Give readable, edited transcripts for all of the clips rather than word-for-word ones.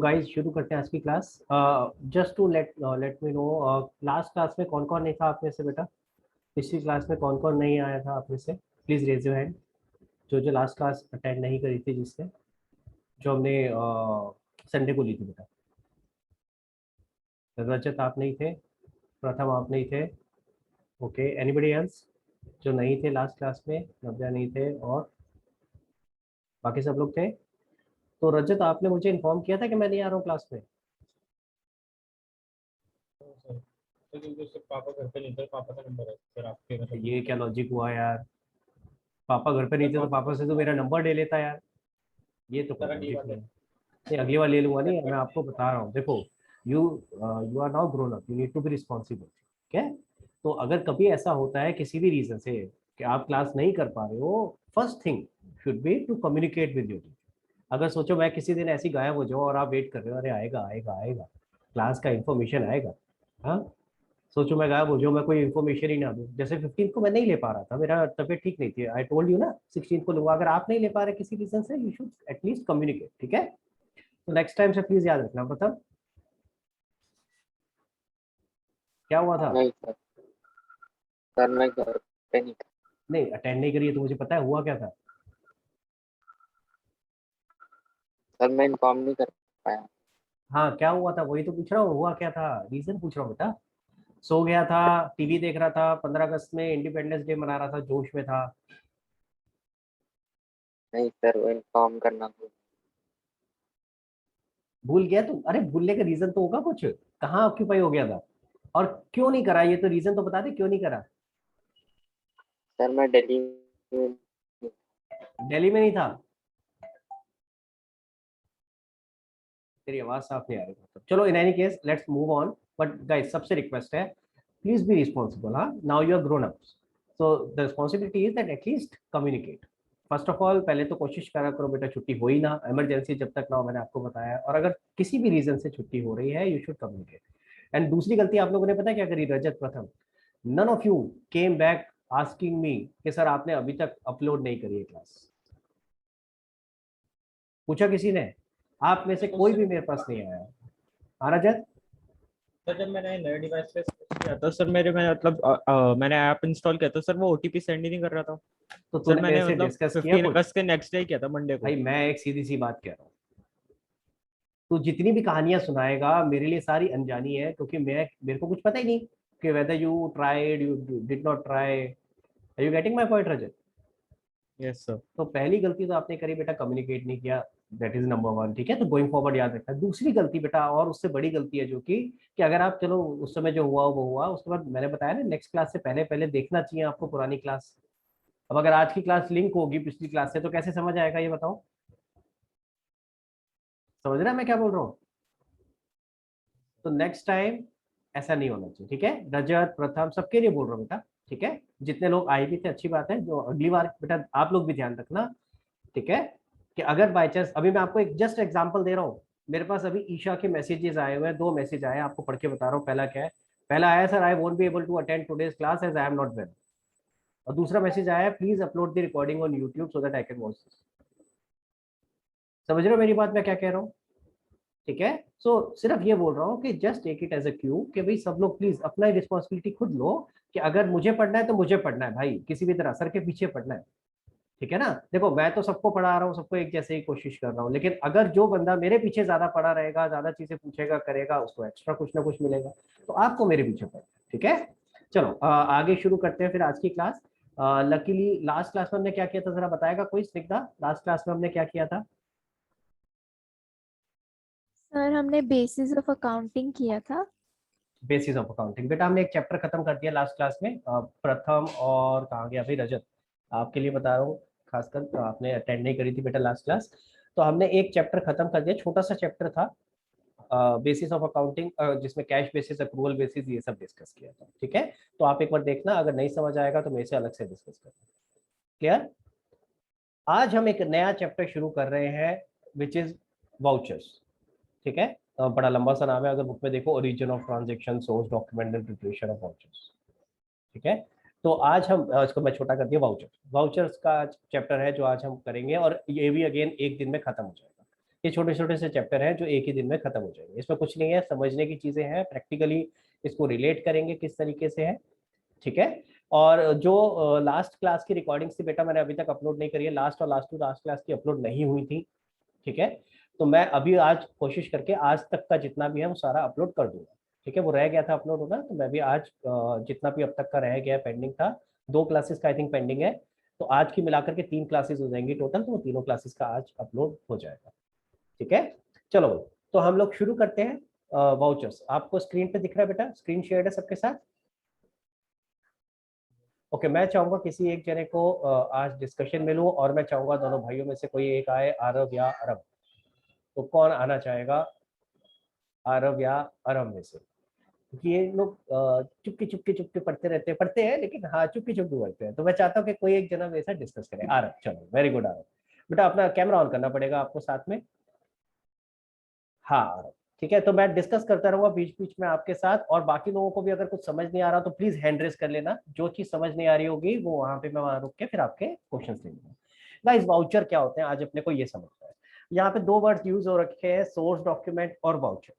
Guys शुरू करते हैं आज की class. Just to let me know, last class में कौन कौन नहीं था आप में से बेटा? पिछली क्लास में कौन कौन नहीं आया था आप में से? Please raise your hand. जो जो लास्ट क्लास अटेंड नहीं करी थी, जिसने, जो हमने संडे को ली थी बेटा। रजत आप नहीं थे, प्रथम आप नहीं थे, ओके। एनीबडी एल्स जो नहीं थे लास्ट क्लास में? नव्या नहीं थे और बाकी सब लोग थे। तो रजत, आपने मुझे इन्फॉर्म किया था कि मैं नहीं आ रहा हूँ क्लास में। सर सर क्योंकि उससे पापा घर पे नहीं थे, पापा का नंबर है सर आपके मतलब ये क्या लॉजिक हुआ यार? पापा घर पे नहीं सर थे तो पापा पापा से तो मेरा नंबर ले लेता यार। ये तो कोई सर अगली लॉजिक बार नहीं ले है। नहीं, अगली बार ले लूंगा। सर नहीं, मैं बट आपको बता रहा हूँ, देखो। You you are now grown up, you need to be responsible. ठीक है? तो अगर कभी ऐसा होता है किसी भी रीजन से कि आप क्लास नहीं कर पा रहे हो, first thing should be to communicate with your teacher. अगर सोचो मैं किसी दिन ऐसी गायब हो जाऊँ और आप वेट कर रहे हो, अरे आएगा आएगा आएगा, क्लास का इंफॉर्मेशन आएगा। हाँ, सोचो मैं गायब हो जाऊँ, मैं कोई इन्फॉर्मेशन ही ना दूँ। जैसे 15 को मैं नहीं ले पा रहा था, मेरा तबीयत ठीक नहीं थी, आई टोल्ड यू ना 16 को लूंगा। अगर आप नहीं ले पा रहे किसी रीजन से, यू शुड एटलीस्ट कम्युनिकेट। ठीक है? तो नेक्स्ट टाइम से प्लीज याद रखना। मतलब क्या हुआ था? नहीं सर। सर मैं घर पे नहीं था। नहीं, अटेंड नहीं करिए तो मुझे पता है हुआ क्या था। सर मैं इन्फॉर्म नहीं कर पाया। हाँ, क्या हुआ था वही तो पूछ रहा हूँ, हुआ क्या था, रीजन पूछ रहा हूँ बेटा। सो गया था, टीवी देख रहा था, 15 अगस्त में इंडिपेंडेंस डे मना रहा था, जोश में था। नहीं सर, वो इन्फॉर्म करना भूल। भूल गया तुम? अरे भूलने का रीजन तो होगा कुछ, कहाँ ऑक्यूपाई हो गया था और क्यों नहीं करा? ये तो रीजन तो बता दे, क्यों नहीं करा? सर मैं दिल्ली में। दिल्ली में नहीं था? तेरी आवाज साफ नहीं आ रही। मतलब चलो, in any case let's move on. But guys, सबसे रिक्वेस्ट है, प्लीज बी रिस्पॉन्सिबल। हाँ, now you are grown up, so the responsibility is that at least communicate. First of all, पहले तो कोशिश करा करो बेटा, छुट्टी हो ही ना, इमरजेंसी जब तक ना हो, मैंने आपको बताया। और अगर किसी भी रीजन से छुट्टी हो रही है, यू शुड कम्युनिकेट। एंड दूसरी गलती आप लोगों ने पता है क्या करी? Rajat, Pratham, none of you came back asking me कि सर आपने अभी तक अपलोड नहीं करी है क्लास। पूछा किसी ने? आप में से देखो कोई भी सर मेरे पास नहीं आया। हाँ रजत? सर जब मैंने नए डिवाइस पे स्विच किया था सर, मेरे में मतलब मैंने ऐप इंस्टॉल किया था सर, वो ओटीपी सेंड ही नहीं कर रहा था। तो सर तूने मेरे मैंने से मतलब डिस्कस किया 15 कुछ? अगस्त के नेक्स्ट डे किया था, मंडे को। भाई मैं एक सीधी सी बात कह रहा हूँ, तू जितनी भी कहानियां सुनाएगा मेरे लिए सारी अनजानी है, क्योंकि मेरे को कुछ पता ही नहीं कि whether you tried, you did not try. Are you getting my point Rajat? Yes sir. तो पहली गलती तो आपने करी बेटा, कम्युनिकेट नहीं किया। That is number one. ठीक है? तो गोइंग फॉरवर्ड याद रखना। दूसरी गलती बेटा, और उससे बड़ी गलती है, जो कि अगर आप, चलो उस समय जो हुआ वो हुआ, उसके बाद मैंने बताया ना, नेक्स्ट क्लास से पहले पहले देखना चाहिए आपको पुरानी क्लास। अब अगर आज की क्लास लिंक होगी पिछली क्लास से, तो कैसे समझ आएगा ये बताओ? समझ रहे हैं मैं क्या बोल रहा हूँ? तो नेक्स्ट टाइम ऐसा नहीं होना चाहिए। ठीक है? रजत, प्रथम, सबके लिए बोल रहा हूँ बेटा। ठीक है? जितने लोग आए भी थे, अच्छी बात है। जो अगली बार बेटा आप लोग भी ध्यान रखना। ठीक है? कि अगर बाई चांस, अभी मैं आपको एक जस्ट एग्जांपल दे रहा हूँ। मेरे पास अभी ईशा के मैसेजेस आए हुए हैं, 2 मैसेज आए हैं, आपको पढ़ के बता रहा हूँ। पहला क्या है? पहला आया, sir I won't be able to attend today's class as I am not well. और दूसरा मैसेज आया है, please upload the recording on YouTube so that I can watch this. समझ रहे हो मेरी बात, मैं क्या कह रहा हूँ? ठीक है? सो सिर्फ ये बोल रहा हूँ कि just take it as a cue, कि भाई सब लोग प्लीज अपना रिस्पॉन्सिबिलिटी खुद लो। कि अगर मुझे पढ़ना है तो मुझे पढ़ना है भाई, किसी भी तरह सर के पीछे पढ़ना है। ठीक है ना? देखो, मैं तो सबको पढ़ा रहा हूँ, सबको एक जैसे ही कोशिश कर रहा हूँ, लेकिन अगर जो बंदा मेरे पीछे ज्यादा पढ़ा रहेगा, ज्यादा चीजें पूछेगा करेगा, उसको एक्स्ट्रा कुछ ना कुछ मिलेगा। तो आपको मेरे पीछे पढ़ना है। ठीक है? चलो आगे शुरू करते हैं फिर आज की क्लास। लकीली लास्ट क्लास में हमने क्या किया था, जरा बताएगा कोई? स्निग्धा, लास्ट क्लास में हमने क्या किया था? सर हमने बेसिस ऑफ अकाउंटिंग किया था। बेसिस ऑफ अकाउंटिंग बेटा, हमने एक चैप्टर खत्म कर दिया लास्ट क्लास में। प्रथम और कहाँ गया भाई रजत? आपके लिए बता रहा हूँ, खासकर आपने अटेंड नहीं करी थी बेटा लास्ट क्लास। तो हमने एक चैप्टर खत्म कर दिया, छोटा सा चैप्टर था, बेसिस ऑफ अकाउंटिंग, जिसमें कैश बेसिस, अक्रूवल बेसिस, ये सब डिस्कस किया था। ठीक है? तो आप एक बार देखना, अगर नहीं समझ आएगा तो मेरे से अलग से डिस्कस करना। क्लियर? आज हम एक नया चैप्टर शुरू कर रहे हैं, विच इज वाउचर्स। ठीक है? बड़ा लंबा सा नाम है, अगर बुक में देखो, origin of transaction, source, document and preparation of vouchers. ठीक है? तो आज हम इसको मैं छोटा कर दिया, वाउचर्स। वाउचर्स का चैप्टर है जो आज हम करेंगे, और ये भी अगेन एक दिन में खत्म हो जाएगा। ये छोटे छोटे से चैप्टर हैं जो एक ही दिन में खत्म हो जाएंगे। इसमें कुछ नहीं है, समझने की चीजें हैं, प्रैक्टिकली इसको रिलेट करेंगे किस तरीके से है, ठीक है। और जो लास्ट क्लास की रिकॉर्डिंग्स थी बेटा, मैंने अभी तक अपलोड नहीं करी है, लास्ट और लास्ट टू लास्ट क्लास की अपलोड नहीं हुई थी, ठीक है। तो मैं अभी आज कोशिश करके आज तक का जितना भी है वो सारा अपलोड कर दूंगा, ठीक है। वो रह गया था अपलोड होना, तो मैं भी आज जितना भी अब तक का रह गया पेंडिंग था, 2 क्लासेस का आई थिंक पेंडिंग है, तो आज की मिलाकर के 3 क्लासेस हो जाएंगी टोटल, तो वो तीनों क्लासेस का आज अपलोड हो जाएगा, ठीक है। चलो भाई, तो हम लोग शुरू करते हैं। वाउचर्स आपको स्क्रीन पे दिख रहा है बेटा, स्क्रीन शेयर है सबके साथ? ओके, मैं चाहूंगा किसी एक जने को आज डिस्कशन में लूं, और मैं चाहूंगा दोनों भाइयों में से कोई एक आए, आरव या अरब। तो कौन आना चाहेगा, आरव या अरब में से? क्योंकि ये लोग चुपके चुपके चुपके पढ़ते हैं लेकिन हाँ चुपके चुपके पढ़ते हैं, तो मैं चाहता हूँ कि कोई एक जना मेरे साथ डिस्कस करे। आरव, चलो वेरी गुड आरव। बेटा अपना कैमरा ऑन करना पड़ेगा आपको साथ में। हाँ आरव, ठीक है। तो मैं डिस्कस करता रहूंगा बीच बीच में आपके साथ, और बाकी लोगों को भी अगर कुछ समझ नहीं आ रहा तो प्लीज हैंड रेस कर लेना, जो चीज समझ नहीं आ रही होगी वो वहां पे मैं वहां रुक के फिर आपके क्वेश्चन ले लूंगा। गाइस वाउचर क्या होते हैं आज अपने को ये समझना है। यहाँ पे 2 वर्ड यूज हो रखे हैं, सोर्स डॉक्यूमेंट और वाउचर,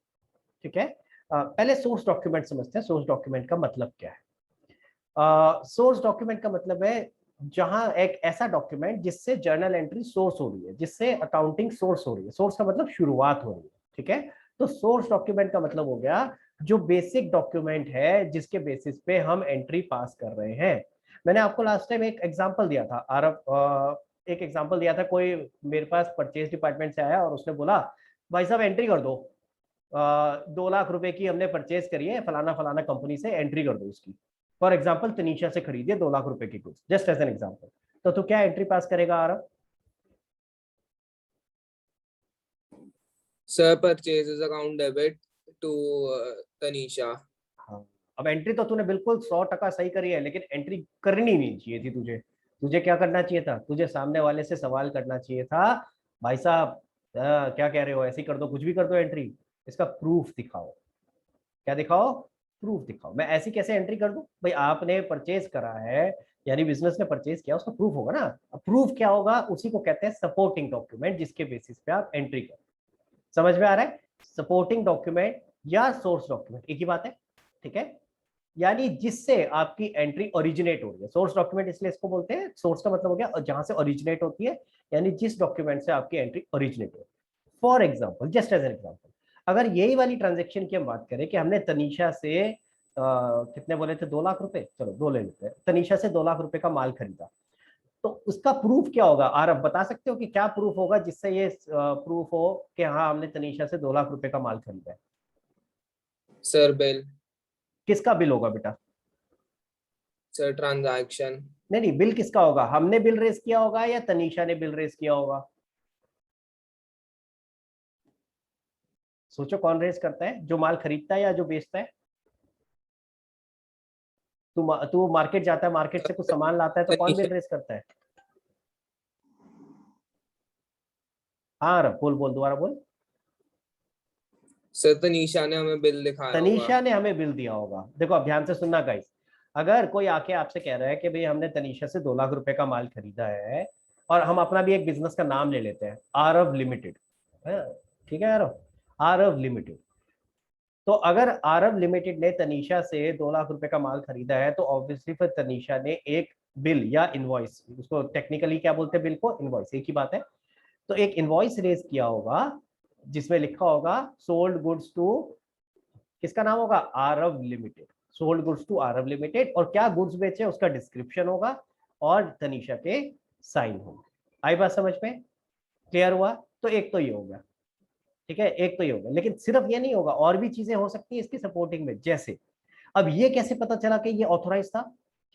ठीक है। पहले सोर्स डॉक्यूमेंट समझते हैं, सोर्स डॉक्यूमेंट का मतलब क्या है। सोर्स डॉक्यूमेंट का मतलब है जहां एक ऐसा डॉक्यूमेंट जिससे जर्नल एंट्री सोर्स हो रही है, जिससे अकाउंटिंग सोर्स हो रही है। सोर्स का मतलब शुरुआत हो रही है, ठीक है। तो सोर्स डॉक्यूमेंट का मतलब हो गया जो बेसिक डॉक्यूमेंट है जिसके बेसिस पे हम एंट्री पास कर रहे हैं। मैंने आपको लास्ट टाइम एक एग्जांपल दिया था आरब, एक एग्जांपल दिया था। कोई मेरे पास परचेज डिपार्टमेंट से आया और उसने बोला भाई साहब एंट्री कर दो, 2 लाख रुपए की हमने परचेज करी है फलाना फलाना कंपनी से, एंट्री कर दो इसकी। फॉर एग्जाम्पल तनीषा से खरीदिए 2 लाख रुपए की goods, just as an example. तो तू क्या एंट्री पास करेगा Aarav? Sir, purchases account debit to Tanisha. हाँ, अब एंट्री तो तूने बिल्कुल 100% सही करी है, लेकिन एंट्री करनी नहीं चाहिए थी तुझे। तुझे क्या करना चाहिए था? तुझे सामने वाले से सवाल करना चाहिए था, भाई साहब क्या कह रहे हो, ऐसे ही कर दो, कुछ भी कर दो एंट्री, इसका प्रूफ दिखाओ। क्या दिखाओ? प्रूफ दिखाओ। मैं ऐसी कैसे एंट्री कर दूं? भाई आपने परचेज करा है, यानी बिजनेस ने परचेज किया, उसका प्रूफ होगा ना। अब प्रूफ क्या होगा? उसी को कहते हैं सपोर्टिंग डॉक्यूमेंट, जिसके बेसिस पे आप एंट्री करो। समझ में आ रहा है? सपोर्टिंग डॉक्यूमेंट या सोर्स डॉक्यूमेंट एक ही बात है, ठीक है। यानी जिससे आपकी एंट्री ओरिजिनेट हो रही है। सोर्स डॉक्यूमेंट इसलिए इसको बोलते हैं, सोर्स का मतलब हो गया जहां से ओरिजिनेट होती है, यानी जिस डॉक्यूमेंट से आपकी एंट्री ओरिजिनेट हो। For example, just as an example, अगर यही वाली ट्रांजेक्शन की हम बात करें कि हमने तनीषा से कितने बोले थे, 2 लाख रुपए, चलो 2 ले लेते हैं, तनीषा से 2 लाख रुपए का माल खरीदा, तो उसका प्रूफ क्या होगा? आरब बता सकते हो कि क्या प्रूफ होगा जिससे ये प्रूफ हो कि हाँ हमने तनीषा से 2 लाख रुपए का माल खरीदा है? Sir, bill. किसका बिल होगा बेटा? Sir, transaction. नहीं नहीं, बिल किसका होगा? हमने बिल रेज किया होगा या तनीषा ने बिल रेज किया होगा? सोचो कौन रेज करता है, जो माल खरीदता है या जो बेचता है? तू मार्केट जाता है, मार्केट से कुछ सामान लाता है, तो कौन बिल रेज करता है? हाँ बोल बोल, दोबारा बोल। Sir, Tanisha ने हमें बिल दिखाया होगा. तनीषा ने हमें बिल दिया होगा। देखो अब ध्यान से सुनना गाइस, अगर कोई आके आपसे कह रहा है कि भाई हमने तनीषा से 2 लाख रुपए का माल खरीदा है, और हम अपना भी एक बिजनेस का नाम ले लेते हैं, आरव लिमिटेड, ठीक है आरव, आरव लिमिटेड। तो अगर आरव लिमिटेड ने तनीषा से 2 लाख रुपए का माल खरीदा है, तो ऑब्वियसली फिर तनीषा ने एक बिल या इनवॉइस, उसको टेक्निकली क्या बोलते हैं, बिल को इनवॉइस, एक ही बात है, तो एक इनवॉइस रेज किया होगा जिसमें लिखा होगा सोल्ड गुड्स टू, किसका नाम होगा? Aarav limited, sold goods to Aarav limited, और क्या गुड्स बेचे उसका डिस्क्रिप्शन होगा और तनीषा के साइन होंगे। आई बात समझ में? क्लियर हुआ? तो एक तो ये हो गया, ठीक है, एक तो ये होगा, लेकिन सिर्फ ये नहीं होगा, और भी चीजें हो सकती है इसकी सपोर्टिंग में। जैसे अब ये कैसे पता चला कि ये ऑथोराइज था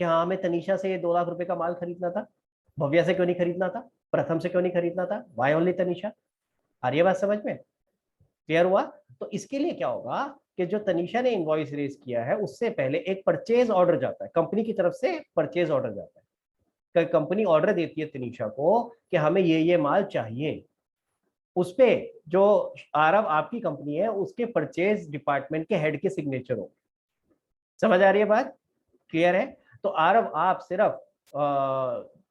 कि हाँ हमें तनीषा से ये 2 लाख रुपए का माल खरीदना था, भव्या से क्यों नहीं खरीदना था, प्रथम से क्यों नहीं खरीदना था, वाई ओनली तनीषा? आ रही है बात समझ में? क्लियर हुआ? तो इसके लिए क्या होगा कि जो तनीषा ने इनवॉइस रेज किया है उससे पहले एक परचेज ऑर्डर जाता है, कंपनी की तरफ से परचेज ऑर्डर जाता है। कंपनी ऑर्डर देती है तनीषा को कि हमें ये माल चाहिए, उस पे जो आरव आपकी कंपनी है उसके परचेज डिपार्टमेंट के हेड के सिग्नेचर हो। समझ आ रही है बात? क्लियर है? तो आरव आप सिर्फ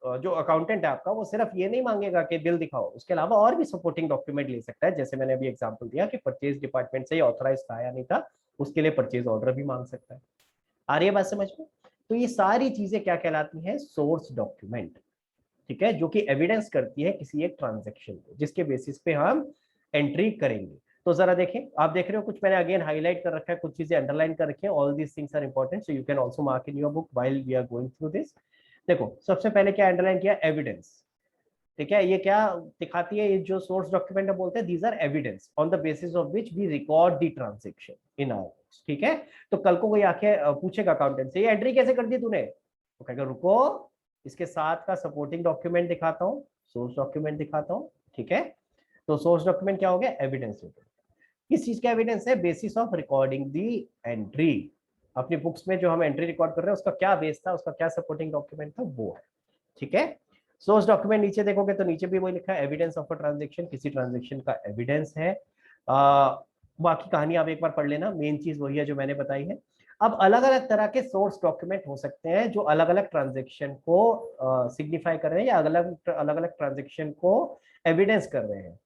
जो अकाउंटेंट है आपका वो सिर्फ ये नहीं मांगेगा कि बिल दिखाओ, उसके अलावा और भी सपोर्टिंग डॉक्यूमेंट ले सकता है। जैसे मैंने अभी एग्जांपल दिया कि परचेज डिपार्टमेंट से ऑथराइज था या नहीं था, उसके लिए परचेज ऑर्डर भी मांग सकता है। आ रही है बात समझ में? तो ये सारी चीजें क्या कहलाती हैं? सोर्स डॉक्यूमेंट, ठीक है, जो कि एविडेंस करती है किसी एक ट्रांजेक्शन को, जिसके बेसिस पे हम एंट्री करेंगे। तो जरा देखें, आप देख रहे हो कुछ मैंने अगेन हाईलाइट कर रखा है, कुछ चीजें अंडरलाइन कर रखी है। All these things are important, so you can also mark in your book while we are going through this. देखो सबसे पहले क्या अंडरलाइन किया? एविडेंस, ठीक है। ये क्या दिखाती है? ये जो सोर्स डॉक्यूमेंट है बोलते हैं these are evidence on the basis of which we record the transaction in our books, ठीक है। तो कल को कोई आके पूछेगा अकाउंटेंट से, ये एंट्री कैसे कर दी तूने, तो कहेगा रुको इसके साथ का सपोर्टिंग डॉक्यूमेंट दिखाता हूँ, सोर्स डॉक्यूमेंट दिखाता हूँ, ठीक है। तो सोर्स डॉक्यूमेंट क्या हो गया? एविडेंस हो गया। किस चीज का एविडेंस है? Basis of recording the entry. अपनी बुक्स में जो हम एंट्री रिकॉर्ड कर रहे हैं उसका क्या बेस था, उसका क्या सपोर्टिंग डॉक्यूमेंट था, वो है, ठीक है। सोर्स डॉक्यूमेंट नीचे देखोगे तो नीचे भी वही लिखा है, एविडेंस ऑफ अ ट्रांजैक्शन, किसी ट्रांजैक्शन का एविडेंस है। बाकी कहानी आप एक बार पढ़ लेना, मेन चीज वही है जो मैंने बताई है। अब अलग अलग तरह के सोर्स डॉक्यूमेंट हो सकते हैं जो अलग अलग ट्रांजैक्शन को सिग्निफाई कर रहे हैं या अलग अलग ट्रांजैक्शन को एविडेंस कर रहे हैं।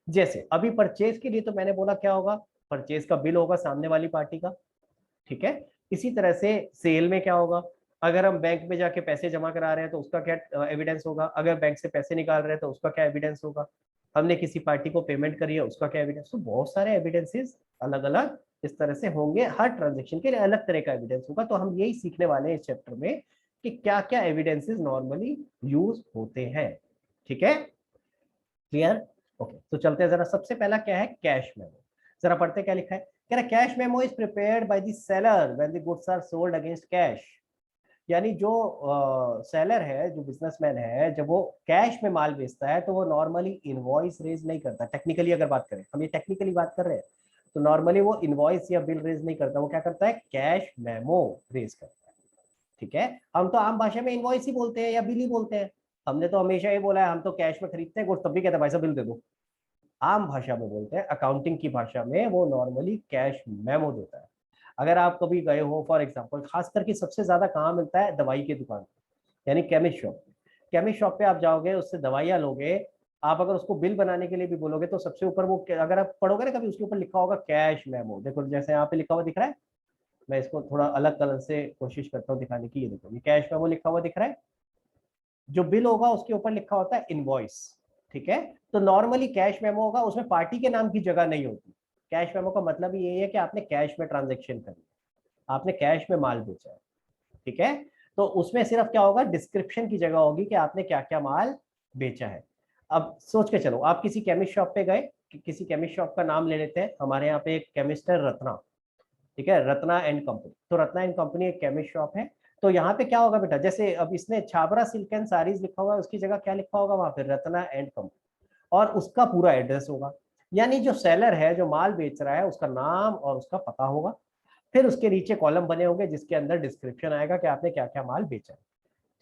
जैसे अभी परचेज के लिए तो मैंने बोला क्या होगा? परचेज का बिल होगा सामने वाली पार्टी का, ठीक है। इसी तरह से सेल में क्या होगा? अगर हम बैंक में जाके पैसे जमा करा रहे हैं तो उसका क्या एविडेंस होगा? अगर बैंक से पैसे निकाल रहे हैं तो उसका क्या एविडेंस होगा? हमने किसी पार्टी को पेमेंट करी है उसका क्या एविडेंस? तो बहुत सारे एविडेंसेस अलग अलग इस तरह से होंगे, हर ट्रांजेक्शन के लिए अलग तरह का एविडेंस होगा। तो हम यही सीखने वाले हैं इस चैप्टर में कि क्या क्या एविडेंसेस नॉर्मली यूज होते हैं, ठीक है। क्लियर? ओके, तो चलते हैं जरा। सबसे पहला क्या है? Cash memo. जरा पढ़ते क्या लिखा है। कह रहा cash memo is prepared by the seller when the goods are sold against cash. यानी जो सेलर है, जो बिजनेसमैन है, जब वो कैश में माल बेचता है तो वो नॉर्मली इनवॉइस रेज नहीं करता। टेक्निकली अगर बात करें, हम ये टेक्निकली बात कर रहे हैं, तो नॉर्मली वो इनवॉइस या बिल रेज नहीं करता, वो क्या करता है? कैश मेमो रेज करता है, ठीक है। हम तो आम भाषा में इनवॉइस ही बोलते हैं या बिल ही बोलते हैं। हमने तो हमेशा ये बोला है हम तो कैश में खरीदते हैं गुड्स, तब भी कहते हैं भाई साहब बिल दे दो। आम भाषा में बोलते हैं, अकाउंटिंग की भाषा में वो नॉर्मली कैश मेमो देता है। अगर आप कभी गए हो फॉर एग्जांपल, खास करके सबसे ज्यादा कहाँ मिलता है? दवाई की दुकान, यानी केमिस्ट शॉप। केमिस्ट शॉप पे आप जाओगे, उससे दवाइयाँ लोगे, आप अगर उसको बिल बनाने के लिए भी बोलोगे तो सबसे ऊपर वो, अगर आप पढ़ोगे ना कभी, उसके ऊपर लिखा होगा कैश मेमो। देखो जैसे यहाँ पे लिखा हुआ दिख रहा है, मैं इसको थोड़ा अलग कलर से कोशिश करता हूँ दिखाने की। ये देखो, ये कैश मेमो लिखा हुआ दिख रहा है। जो बिल होगा उसके ऊपर लिखा होता है इनवॉइस, ठीक है। तो नॉर्मली कैश मेमो होगा, उसमें पार्टी के नाम की जगह नहीं होती। कैश मेमो का मतलब ये है कि आपने कैश में ट्रांजेक्शन करी, आपने कैश में माल बेचा है, ठीक है। तो उसमें सिर्फ क्या होगा? डिस्क्रिप्शन की जगह होगी कि आपने क्या क्या माल बेचा है। अब सोच के चलो, आप किसी केमिस्ट शॉप पे गए, किसी केमिस्ट शॉप का नाम ले लेते हैं। हमारे यहाँ पे एक केमिस्ट है रत्ना, ठीक है, रत्ना एंड कंपनी। तो रत्ना एंड कंपनी एक केमिस्ट शॉप है। तो यहाँ पे क्या होगा बेटा? जैसे अब इसने छाबरा सिल्क एंड साड़ीज लिखा हुआ है, उसकी जगह क्या लिखा होगा वहां पे? रत्ना एंड कंपनी, और उसका पूरा एड्रेस होगा। यानी जो सेलर है, जो माल बेच रहा है, उसका नाम और उसका पता होगा। फिर उसके नीचे कॉलम बने होंगे जिसके अंदर डिस्क्रिप्शन आएगा कि आपने क्या क्या माल बेचा है,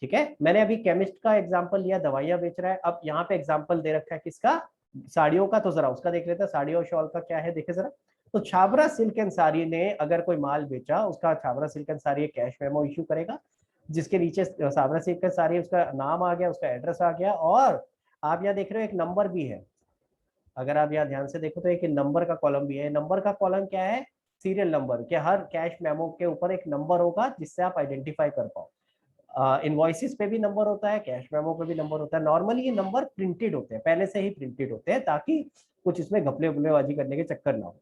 ठीक है। मैंने अभी केमिस्ट का एग्जांपल लिया, दवाइयां बेच रहा है। अब यहाँ पे एग्जांपल दे रखा है किसका? साड़ियों का। तो जरा उसका देख लेते हैं, साड़ी और शॉल का क्या है, देखे जरा। तो छाबरा सिल्क एंड साड़ी ने अगर कोई माल बेचा, उसका Chhabra silk and sari cash memo issue करेगा, जिसके नीचे छाबरा सिल्क एंड साड़ी, उसका नाम आ गया, उसका एड्रेस आ गया, और आप यहाँ देख रहे हो एक नंबर भी है। अगर आप यहाँ ध्यान से देखो तो एक नंबर का कॉलम भी है। नंबर का कॉलम क्या है? सीरियल नंबर, कि हर कैश मेमो के ऊपर एक नंबर होगा जिससे आप आइडेंटिफाई कर पाओ। इनवॉइसेस पे भी नंबर होता है, कैश मेमो पे भी नंबर होता है। नॉर्मली ये नंबर प्रिंटेड होते हैं, पहले से ही प्रिंटेड होते हैं, ताकि कुछ इसमें घपले उपलेबाजी करने के चक्कर ना हो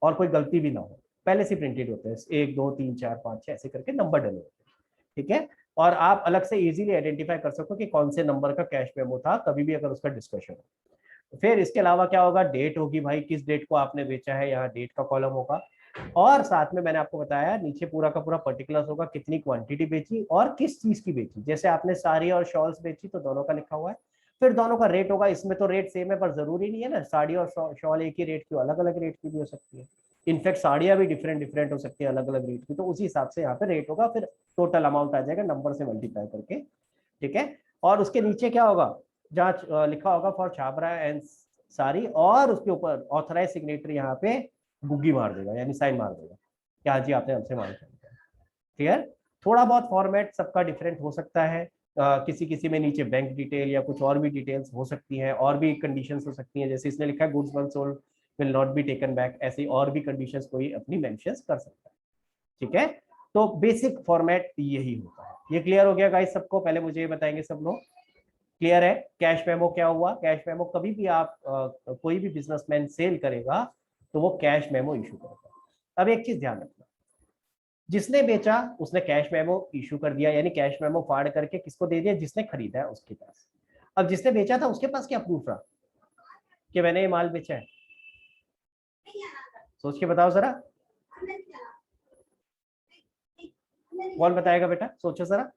और कोई गलती भी ना हो। पहले से प्रिंटेड होते हैं, 1 2 3 4 5 6 ऐसे करके नंबर डले होते हैं, ठीक है। और आप अलग से इजीली आइडेंटिफाई कर सको कि कौन से नंबर का कैश मेमो था, कभी भी अगर उसका डिस्कशन हो। फिर इसके अलावा क्या होगा? डेट होगी, भाई किस डेट को आपने बेचा है, यहाँ डेट का कॉलम होगा। और साथ में मैंने आपको बताया नीचे पूरा का पूरा पर्टिकुलर्स होगा, कितनी क्वांटिटी बेची और किस चीज की बेची। जैसे आपने साड़ी और शॉल्स बेची तो दोनों का लिखा हुआ है। फिर दोनों का रेट होगा। इसमें तो रेट सेम है, पर जरूरी नहीं है ना, साड़ी और शॉल एक ही रेट की, अलग अलग रेट की भी हो सकती है। इनफैक्ट साड़ियां भी डिफरेंट हो सकती है, अलग अलग रेट की। तो उसी हिसाब से यहाँ पे रेट होगा, फिर टोटल अमाउंट आ जाएगा नंबर से मल्टीप्लाई करके, ठीक है। और उसके नीचे क्या होगा? जहाँ लिखा होगा फॉर छाबरा एंड साड़ी, और उसके ऊपर ऑथराइज सिग्नेटरी यहाँ पे बुग्गी मार देगा, यानी साइन मार देगा कि हाँ जी आपने हमसे माल खरीदा। क्लियर? थोड़ा बहुत फॉर्मेट सबका डिफरेंट हो सकता है, किसी किसी में नीचे बैंक डिटेल या कुछ और भी डिटेल्स हो सकती हैं, और भी कंडीशंस हो सकती हैं, जैसे इसने लिखा है goods once sold will not be taken back, ऐसी और भी कंडीशंस कोई अपनी मेंशंस कर सकता है। ठीक है, तो बेसिक फॉर्मेट यही होता है। ये क्लियर हो गया गाइस सबको? पहले मुझे ये बताएंगे सब लोग, क्लियर है? कैश मेमो क्या हुआ? कैश मेमो कभी भी आप कोई भी बिजनेसमैन सेल करेगा तो वो कैश मेमो इशू करेगा। अब एक चीज ध्यान रखना, जिसने बेचा उसने कैश मेमो इशू कर दिया, यानी कैश मेमो फाड़ करके किसको दे दिया? जिसने खरीदा है उसके पास। अब जिसने बेचा था उसके पास क्या प्रूफ रहा कि मैंने ये माल बेचा है? सोच के बताओ जरा, कौन बताएगा बेटा? सोचो जरा।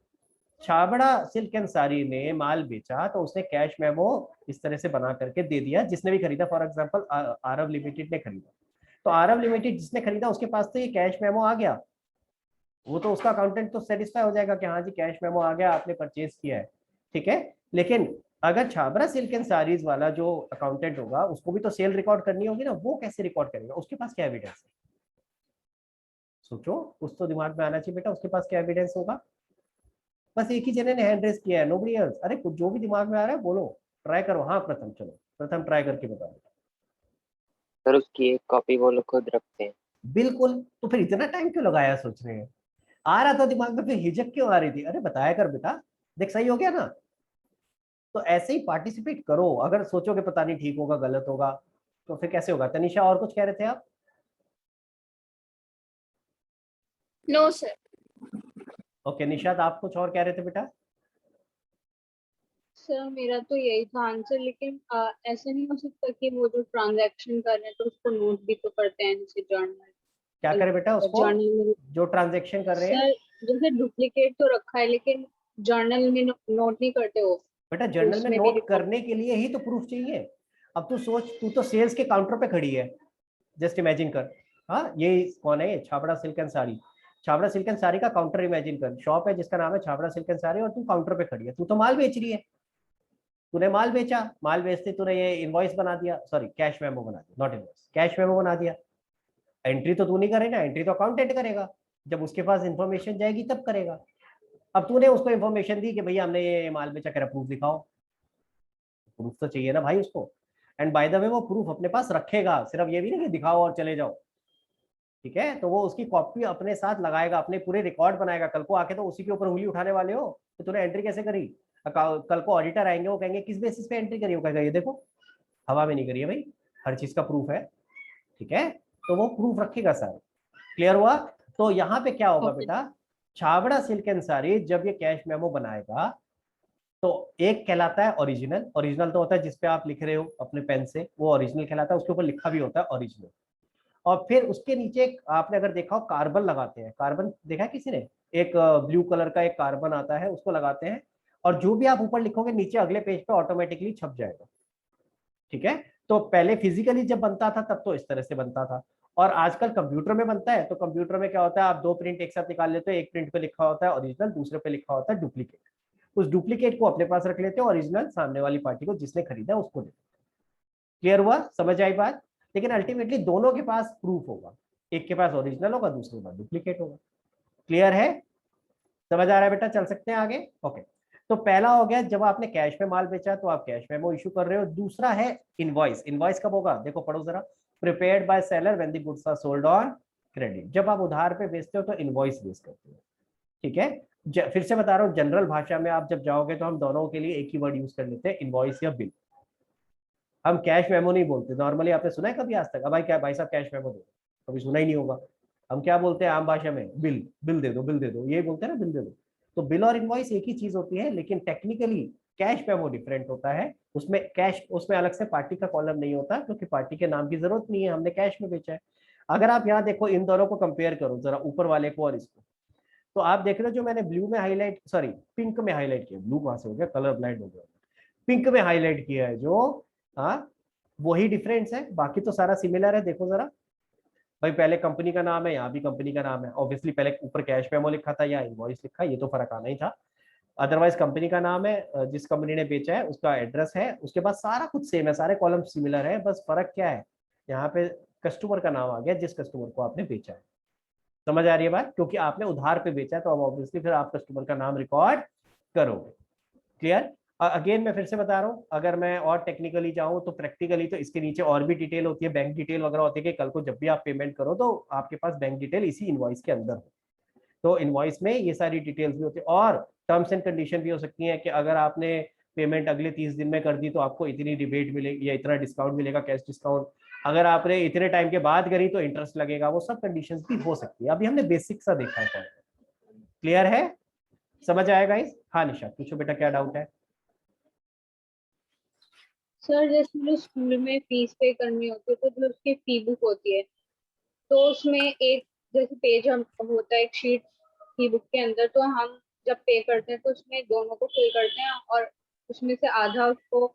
छाबड़ा सिल्क एंड साड़ी ने माल बेचा तो उसने कैश मेमो इस तरह से बना करके दे दिया, जिसने भी खरीदा। फॉर एग्जांपल आरव लिमिटेड ने खरीदा, तो आरव लिमिटेड जिसने खरीदा उसके पास तो ये कैश मेमो आ गया, वो तो उसका अकाउंटेंट तो सेटिस्फाई हो जाएगा कि हाँ जी कैश मेमो आ गया, आपने परचेज किया है। ठीक है, लेकिन अगर छाबड़ा सिल्क एंड साड़ीज वाला जो अकाउंटेंट होगा उसको भी तो सेल रिकॉर्ड करनी होगी ना, वो कैसे रिकॉर्ड करेगा? उसके पास क्या एविडेंस है? सोचो, कुछ तो दिमाग में आना चाहिए बेटा, उसके पास क्या एविडेंस होगा? बस एक ही जने ने हैंड रेस किया है, नोबडी एल्स। अरे कुछ जो भी दिमाग में आ रहा है बोलो, ट्राई करो। हाँ प्रथम, चलो प्रथम ट्राई करके बताओ। सर उसकी एक कॉपी वो लोग खुद रखते हैं। बिल्कुल, तो फिर इतना टाइम क्यों लगाया सोचने में? आ रहा था दिमाग में, फिर हिचक क्यों आ रही थी? अरे बताया कर बेटा, देख सही हो गया ना। तो ऐसे ही पार्टिसिपेट करो, अगर सोचोगे पता नहीं ठीक होगा गलत होगा तो फिर कैसे होगा? तनिषा और कुछ कह रहे थे आप? No sir. ओके, निशाद आप कुछ और कह रहे थे बेटा? सर मेरा तो यही था आंसर, लेकिन ऐसा नहीं हो सकता कि वो जो ट्रांजैक्शन कर रहे हैं तो उसको नोट भी तो करते हैं जैसे जर्नल? क्या करे बेटा उसको? जर्नल में जो ट्रांजेक्शन कर रहे हैं सर जैसे डुप्लीकेट तो रखा है लेकिन जर्नल में नोट नहीं करते हो। बेटा, जर्नल में उसमें भी नोट report- करने के लिए ही तो प्रूफ चाहिए। अब तू सोच, तू तो सेल्स के काउंटर पे खड़ी है, जस्ट इमेजिन कर। हाँ, ये कौन है? Chhabra silk and sari. Chhabra silk and sari का काउंटर इमेजिन कर, शॉप है जिसका नाम है छाबड़ा सिल्क एंड साड़ी, और तू काउंटर पे खड़ी है। तू तो माल बेच रही है, तूने माल बेचा, माल बेचते तूने ये इनवॉइस बना दिया, सॉरी कैश मेमो बना दिया, नॉट इनवॉइस, कैश मेमो बना दिया। एंट्री तो तू नहीं करे ना, एंट्री तो अकाउंटेंट करेगा, जब उसके पास इंफॉर्मेशन जाएगी तब करेगा। अब तूने उसको इंफॉर्मेशन दी कि भैया हमने ये माल बेचा, कर प्रूफ दिखाओ। प्रूफ तो चाहिए ना भाई उसको। एंड बाय द वे वो प्रूफ अपने पास रखेगा, सिर्फ ये भी नहीं कि दिखाओ और चले जाओ। ठीक है, तो वो उसकी कॉपी अपने साथ लगाएगा, अपने पूरे रिकॉर्ड बनाएगा। कल को आके तो उसी के ऊपर उंगली उठाने वाले हो तो तूने एंट्री कैसे करी? कल को ऑडिटर आएंगे, वो कहेंगे किस बेसिस पे एंट्री करी? वो कहेगा ये देखो, हवा में नहीं करी है भाई, हर चीज का प्रूफ है। ठीक है, तो वो प्रूफ रखेगा सर। क्लियर हुआ? तो यहाँ पे क्या होगा Okay. बेटा, छाबड़ा सिल्क एंड साड़ी जब ये कैश मेमो बनाएगा तो एक कहलाता है ओरिजिनल। ओरिजिनल तो होता है जिसपे आप लिख रहे हो अपने पेन से, वो ओरिजिनल कहलाता है, उसके ऊपर लिखा भी होता है ओरिजिनल। और फिर उसके नीचे आपने अगर देखा हो कार्बन लगाते हैं, कार्बन देखा है किसी ने? एक ब्लू कलर का एक कार्बन आता है, उसको लगाते हैं, और जो भी आप ऊपर लिखोगे नीचे अगले पेज पे ऑटोमेटिकली छप जाएगा। ठीक है, तो पहले फिजिकली जब बनता था तब तो इस तरह से बनता था, और आजकल कंप्यूटर में बनता है। तो कंप्यूटर में क्या होता है, आप दो प्रिंट एक साथ निकाल लेते हो, एक प्रिंट पे लिखा होता है ओरिजिनल, दूसरे पे लिखा होता है डुप्लीकेट। उस डुप्लीकेट को अपने पास रख लेते हो, ओरिजिनल सामने वाली पार्टी को जिसने खरीदा उसको देते। क्लियर हुआ? समझ आई बात? लेकिन अल्टीमेटली दोनों के पास प्रूफ होगा, एक के पास ओरिजिनल होगा, दूसरे के पास डुप्लीकेट होगा। क्लियर है? समझ आ रहा है बेटा? चल सकते हैं आगे? ओके, तो पहला हो गया जब आपने कैश में माल बेचा तो आप कैश मेमो इशू कर रहे हो। दूसरा है इनवॉइस। इनवॉइस कब होगा? देखो पढ़ो जरा, prepared by seller when the goods are sold on credit. जब आप उधार पे बेचते हो तो इनवॉइस बेस करते हो। ठीक है, फिर से बता रहा हूँ, जनरल भाषा में आप जब जाओगे तो हम दोनों के लिए एक ही वर्ड यूज कर लेते हैं, इनवॉइस या बिल। हम कैश मेमो नहीं बोलते नॉर्मली। आपने सुना है कभी आज तक? अब भाई क्या भाई साहब कैश मेमो दो? कभी सुना ही नहीं होगा। हम क्या बोलते हैं आम भाषा में? बिल, बिल दे दो, बिल दे दो, ये बोलते हैं ना, बिल दे दो। तो बिल और इनवॉइस एक ही चीज होती है, लेकिन टेक्निकली कैश मेमो डिफरेंट होता है। उसमें कैश, उसमें अलग से पार्टी का कॉलम नहीं होता, क्योंकि पार्टी के नाम की जरूरत नहीं है, हमने कैश में बेचा है। अगर आप यहाँ देखो, इन दोनों को कंपेयर करो जरा, ऊपर वाले को और इसको, तो आप देख रहे हो जो मैंने ब्लू में हाईलाइट, सॉरी पिंक में हाईलाइट किया, ब्लू कहां से हो गया, कलर ब्लाइंड हो गया, पिंक में हाईलाइट किया है जो, हाँ वही डिफरेंस है, बाकी तो सारा सिमिलर है। देखो जरा भाई, पहले कंपनी का नाम है, यहाँ भी कंपनी का नाम है। ऑब्वियसली पहले ऊपर कैश मेमो लिखा था या इनवॉइस लिखा, ये तो फर्क आना ही था। अदरवाइज कंपनी का नाम है, जिस कंपनी ने बेचा है उसका एड्रेस है, उसके बाद सारा कुछ सेम है, सारे कॉलम सिमिलर है। बस फर्क क्या है, यहाँ पे कस्टमर का नाम आ गया, जिस कस्टमर को आपने बेचा है। समझ आ रही है बात? क्योंकि आपने उधार पे बेचा है तो अब ऑब्वियसली फिर आप कस्टमर का नाम रिकॉर्ड करोगे। क्लियर? अगेन मैं फिर से बता रहा हूँ, अगर मैं और टेक्निकली जाऊँ तो प्रैक्टिकली तो इसके नीचे और भी डिटेल होती है, बैंक डिटेल वगैरह होती है कि कल को जब भी आप पेमेंट करो तो आपके पास बैंक डिटेल इसी इनवॉइस के अंदर हो। तो इनवॉइस में ये सारी डिटेल्स भी होती है और टर्म्स एंड कंडीशन भी हो सकती है कि अगर आपने पेमेंट अगले 30 दिन में कर दी तो आपको इतनी रिबेट मिलेगी या इतना डिस्काउंट मिलेगा, कैश डिस्काउंट। अगर आपने इतने टाइम के बाद करी तो इंटरेस्ट लगेगा, वो सब कंडीशंस भी हो सकती है। अभी हमने बेसिक सा देखा है। क्लियर है? समझ आएगा इस? हाँ निशा पूछो बेटा, क्या डाउट है? सर जैसे मुझे स्कूल में फीस पे करनी होती है तो जो उसकी फी बुक होती है तो उसमें एक जैसे पेज हम होता है एक शीट फी बुक के अंदर, तो हम जब पे करते हैं तो उसमें दोनों को फिल करते हैं और उसमें से आधा उसको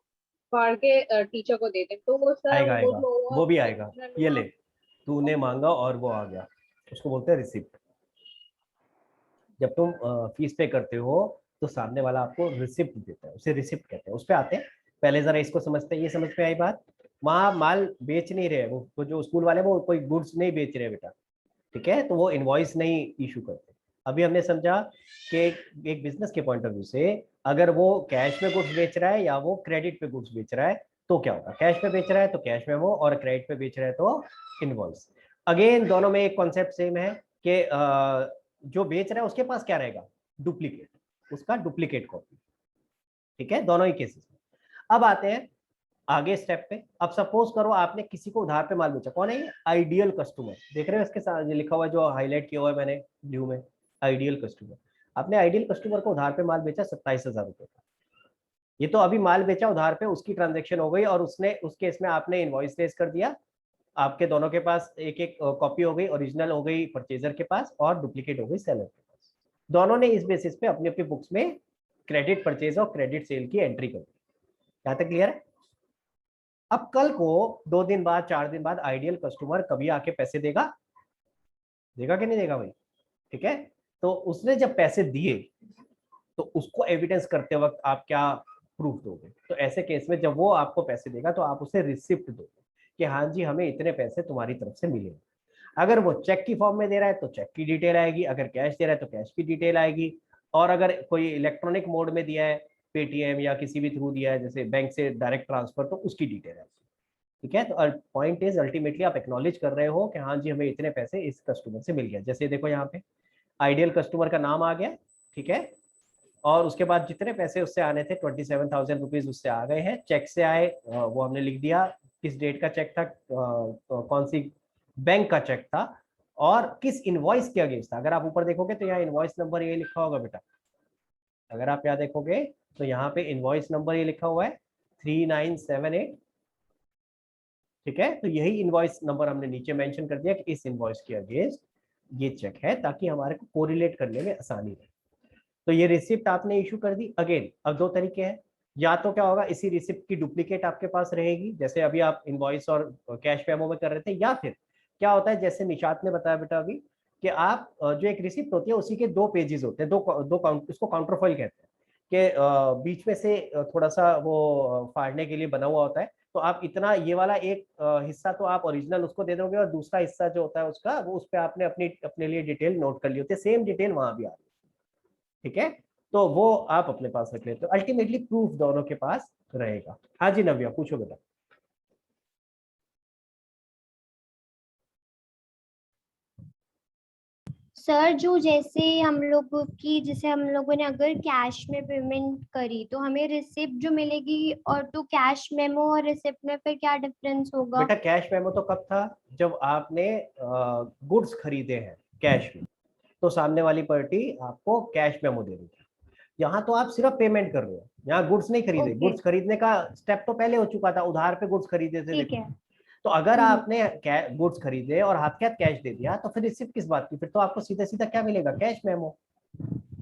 फाड़ के टीचर को देते हैं। तो वो सर आएगा वो आएगा, जो वो भी आएगा। original ये हुआ, ले, तूने मांगा और वो आ गया, उसको बोलते हैं रिसिप्ट। जब तुम फीस पे करते हो तो सामने वाला आपको रिसिप्ट देता है, उसे रिसिप्ट कहते हैं। उस पे आते हैं, पहले जरा इसको समझते हैं। ये समझ में आई बात? वहाँ माल बेच नहीं रहे, वो जो स्कूल वाले वो कोई गुड्स नहीं बेच रहे बेटा, ठीक है? तो वो इनवॉइस नहीं इशू करते। अभी हमने समझा कि एक बिजनेस के पॉइंट ऑफ व्यू से अगर वो कैश में गुड्स बेच रहा है या वो क्रेडिट पे गुड्स बेच रहा है तो क्या होगा? कैश पे बेच रहा है तो कैश मेमो, और क्रेडिट पे बेच रहा है तो इनवॉइस। अगेन दोनों में एक कॉन्सेप्ट सेम है कि जो बेच रहा है उसके पास क्या रहेगा? डुप्लीकेट, उसका डुप्लीकेट कॉपी। ठीक है, दोनों ही केसेस में। अब आते हैं आगे स्टेप पे। अब सपोज करो आपने किसी को उधार पे माल बेचा। कौन है ये? Ideal customer. देख रहे हो इसके साथ लिखा हुआ जो हाईलाइट किया हुआ है मैंने ब्लू में, आइडियल कस्टमर। आपने आइडियल कस्टमर को उधार पे माल बेचा 27,000 रुपए का। ये तो अभी माल बेचा उधार पे, उसकी ट्रांजेक्शन हो गई और उसने उस केस में आपने इनवॉइस रेज कर दिया। आपके दोनों के पास एक एक कॉपी हो गई, ओरिजिनल हो गई परचेजर के पास और डुप्लीकेट हो गई सेलर के पास। दोनों ने इस बेसिस पे अपनी अपनी बुक्स में क्रेडिट परचेज और क्रेडिट सेल की एंट्री कर दी। यहाँ तक क्लियर है? अब कल को 2 दिन बाद 4 दिन बाद आइडियल कस्टमर कभी आके पैसे देगा? देगा कि नहीं देगा भाई? ठीक है, तो उसने जब पैसे दिए तो उसको एविडेंस करते वक्त आप क्या प्रूफ दोगे? तो ऐसे केस में जब वो आपको पैसे देगा तो आप उसे रिसिप्ट दोगे कि हाँ जी हमें इतने पैसे तुम्हारी तरफ से मिले। अगर वो चेक की फॉर्म में दे रहा है तो चेक की डिटेल आएगी, अगर कैश दे रहा है तो कैश की डिटेल आएगी, और अगर कोई इलेक्ट्रॉनिक मोड में दिया है, पेटीएम या किसी भी थ्रू दिया है जैसे बैंक से डायरेक्ट ट्रांसफर, तो उसकी डिटेल आएगी। ठीक है, तो पॉइंट इज अल्टीमेटली आप एक्नॉलेज कर रहे हो कि हाँ जी हमें इतने पैसे इस कस्टमर से मिल गया। जैसे देखो यहाँ पे आइडियल कस्टमर का नाम आ गया, ठीक है, और उसके बाद जितने पैसे उससे आने थे 27,000 रुपीज उससे आ गए हैं। चेक से आए, वो हमने लिख दिया किस डेट का चेक था, कौन सी बैंक का चेक था और किस इनवॉइस के अगेंस्ट था। अगर आप ऊपर देखोगे तो यहाँ इनवॉइस नंबर ये लिखा होगा बेटा, अगर आप यहाँ देखोगे तो यहाँ पे इनवॉइस नंबर ये लिखा हुआ है 3978। ठीक है, तो यही इनवॉइस नंबर हमने नीचे मेंशन कर दिया कि इस इनवॉइस के अगेंस्ट ये चेक है, ताकि हमारे को कोरिलेट करने में आसानी रहे। तो ये रिसिप्ट आपने इशू कर दी। अगेन अब 2 तरीके हैं, या तो क्या होगा इसी रिसिप्ट की डुप्लीकेट आपके पास रहेगी जैसे अभी आप इनवॉइस और कैश मेमो में कर रहे थे, या फिर क्या होता है जैसे निशात ने बताया बेटा अभी कि आप जो एक रिसिप्ट होती है उसी के 2 पेजेस होते हैं, उसको काउंटरफॉइल कहते हैं कि बीच में से थोड़ा सा वो फाड़ने के लिए बना हुआ होता है। तो आप इतना ये वाला एक हिस्सा तो आप ओरिजिनल उसको दे दोगे और दूसरा हिस्सा जो होता है उसका वो उस पर आपने अपने लिए डिटेल नोट कर ली होती है, सेम डिटेल वहां भी आ रही है। ठीक है, तो वो आप अपने पास रख लेते हो, अल्टीमेटली प्रूफ दोनों के पास रहेगा। हाँ जी नव्या पूछो बेटा। सर जो जैसे हम लोगों की जैसे हम लोगों ने अगर कैश में पेमेंट करी तो हमें रिसिप्ट जो मिलेगी, और तो कैश मेमो और रिसिप्ट में फिर क्या डिफरेंस होगा? बेटा कैश मेमो तो कब था? जब आपने गुड्स खरीदे हैं कैश में, तो सामने वाली पार्टी आपको कैश मेमो दे रही है। यहाँ तो आप सिर्फ पेमेंट कर रहे हो, यहाँ गुड्स नहीं खरीदे। Okay. गुड्स खरीदने का स्टेप तो पहले हो चुका था, उधार पे गुड्स खरीदे थे। ठीक है। तो अगर आपने गुड्स खरीदे और हाथ के हाथ कैश दे दिया तो फिर रिसिप्ट किस बात की? फिर तो आपको सीधा सीधा क्या मिलेगा? Cash memo.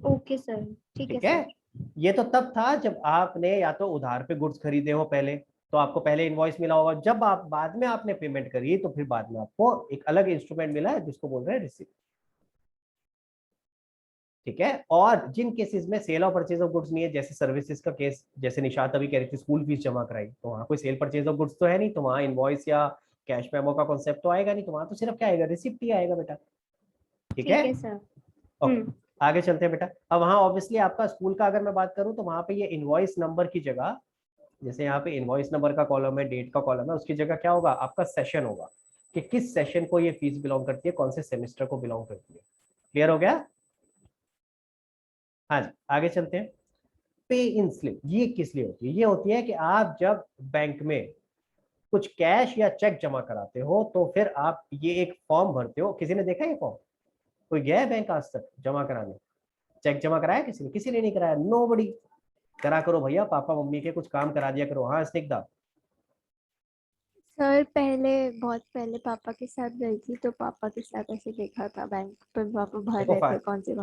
ओके सर, ठीक है ठीक है, सर। ये तो तब था जब आपने या तो उधार पे गुड्स खरीदे हो पहले, तो आपको पहले इनवॉइस मिला होगा। जब आप बाद में आपने पेमेंट करी तो फिर बाद में आपको एक अलग इंस्ट्रूमेंट मिला है जिसको बोल रहे हैं रिसिप्ट। ठीक है, और जिन केसेस में सेल और परचेज ऑफ गुड्स नहीं है, जैसे सर्विसेज का केस, जैसे निशात अभी कह रही थी स्कूल फीस जमा कराई, तो वहाँ कोई सेल परचेज ऑफ गुड्स तो है नहीं, तो वहाँ इनवॉइस या कैश मेमो का कॉन्सेप्ट तो आएगा नहीं, तो वहाँ तो सिर्फ क्या आएगा? रिसिप्ट ही आएगा बेटा। ठीक है सर। ओके। आगे चलते हैं बेटा। अब वहाँ ऑब्वियसली आपका स्कूल का अगर मैं बात करूँ तो वहाँ पे ये इनवॉइस नंबर की जगह, जैसे यहाँ पे इनवॉइस नंबर का कॉलम है, डेट का कॉलम है, उसकी जगह क्या होगा, आपका सेशन होगा कि किस सेशन को ये फीस बिलोंग करती है, कौन से सेमेस्टर को बिलोंग करती है। क्लियर हो गया? हाँ जी, आगे चलते हैं। पे इन स्लिप ये किस लिए होती है? ये होती है कि आप जब बैंक में कुछ कैश या चेक जमा कराते हो तो फिर आप ये एक फॉर्म भरते हो। किसी ने देखा ये फॉर्म? कोई गया है बैंक आज तक जमा कराने? चेक जमा कराया किसी ने? किसी ने नहीं कराया। नोबडी। करा करो भैया, पापा मम्मी के कुछ काम करा दिया करो। हाँ स्निग्धा। सर पहले बहुत पहले पापा के साथ गई थी तो पापा के साथ ऐसे देखा था बैंक पे पापा भर देखो रहे थे कौन से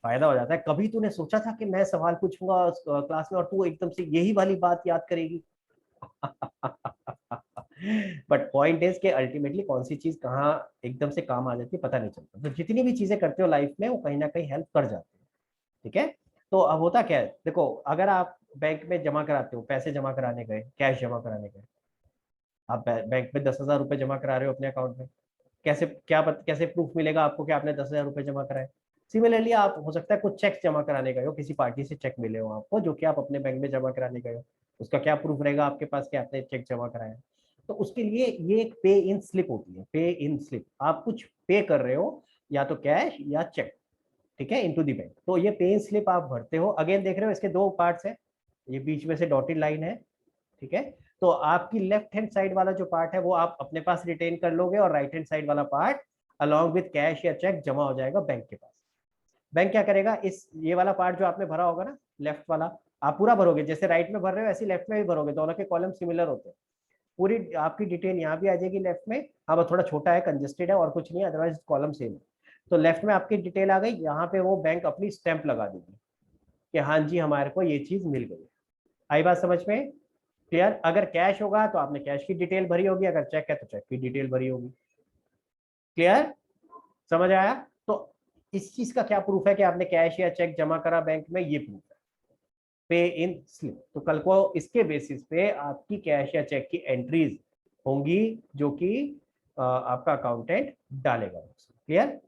फायदा हो जाता है। कभी तूने सोचा था कि मैं सवाल पूछूंगा क्लास में और तू एकदम से यही वाली बात याद करेगी? बट पॉइंट इज कि अल्टीमेटली कौन सी चीज कहाँ एकदम से काम आ जाती है पता नहीं चलता। तो जितनी भी चीजें करते हो लाइफ में वो कहीं ना कहीं हेल्प कर जाती है। ठीक है? तो अब होता क्या है, देखो अगर आप बैंक में जमा कराते हो, पैसे जमा कराने गए, कैश जमा कराने गए, आप बैंक में 10,000 रुपए जमा करा रहे हो अपने अकाउंट में, कैसे प्रूफ मिलेगा आपको कि आपने 10,000 रुपए जमा कराए? सिमिलरली आप हो सकता है कुछ चेक जमा कराने गए हो, किसी पार्टी से चेक मिले हो आपको जो कि आप अपने बैंक में जमा कराने गए हो, उसका क्या प्रूफ रहेगा आपके पास कि आपने चेक जमा कराया? तो उसके लिए ये एक पे इन स्लिप होती है। पे इन स्लिप, आप कुछ पे कर रहे हो या तो कैश या चेक, ठीक है, इनटू दी बैंक, तो ये पे इन स्लिप आप भरते हो। अगेन देख रहे हो इसके दो पार्ट्स हैं, ये बीच में से डॉटेड लाइन है, ठीक है। तो आपकी लेफ्ट हैंड साइड वाला जो पार्ट है वो आप अपने पास रिटेन कर लोगे और राइट हैंड साइड वाला पार्ट अलॉन्ग विद कैश या चेक जमा हो जाएगा बैंक के पास। बैंक क्या करेगा, इस ये वाला पार्ट जो आपने भरा होगा ना लेफ्ट वाला, आप पूरा भरोगे, जैसे राइट में भर रहे हो ऐसे लेफ्ट में भी भरोगे, दोनों के कॉलम सिमिलर होते हैं। पूरी आपकी डिटेल यहाँ भी आ जाएगी लेफ्ट में। हाँ बस थोड़ा छोटा है, कंजेस्टेड है और कुछ नहीं, अदरवाइज कॉलम सेम है। तो लेफ्ट में आपकी डिटेल आ गई, यहाँ पे वो बैंक अपनी स्टैंप लगा देगी कि हाँ जी हमारे को ये चीज मिल गई। आई बात समझ में? क्लियर? अगर कैश होगा तो आपने कैश की डिटेल भरी होगी, अगर चेक है तो चेक की डिटेल भरी होगी। क्लियर? समझ आया? तो इस चीज का क्या प्रूफ है कि आपने कैश या चेक जमा करा बैंक में? ये प्रूफ है पे इन स्लिप। तो कल को इसके बेसिस पे आपकी कैश या चेक की एंट्रीज होंगी जो कि आपका अकाउंटेंट डालेगा। क्लियर?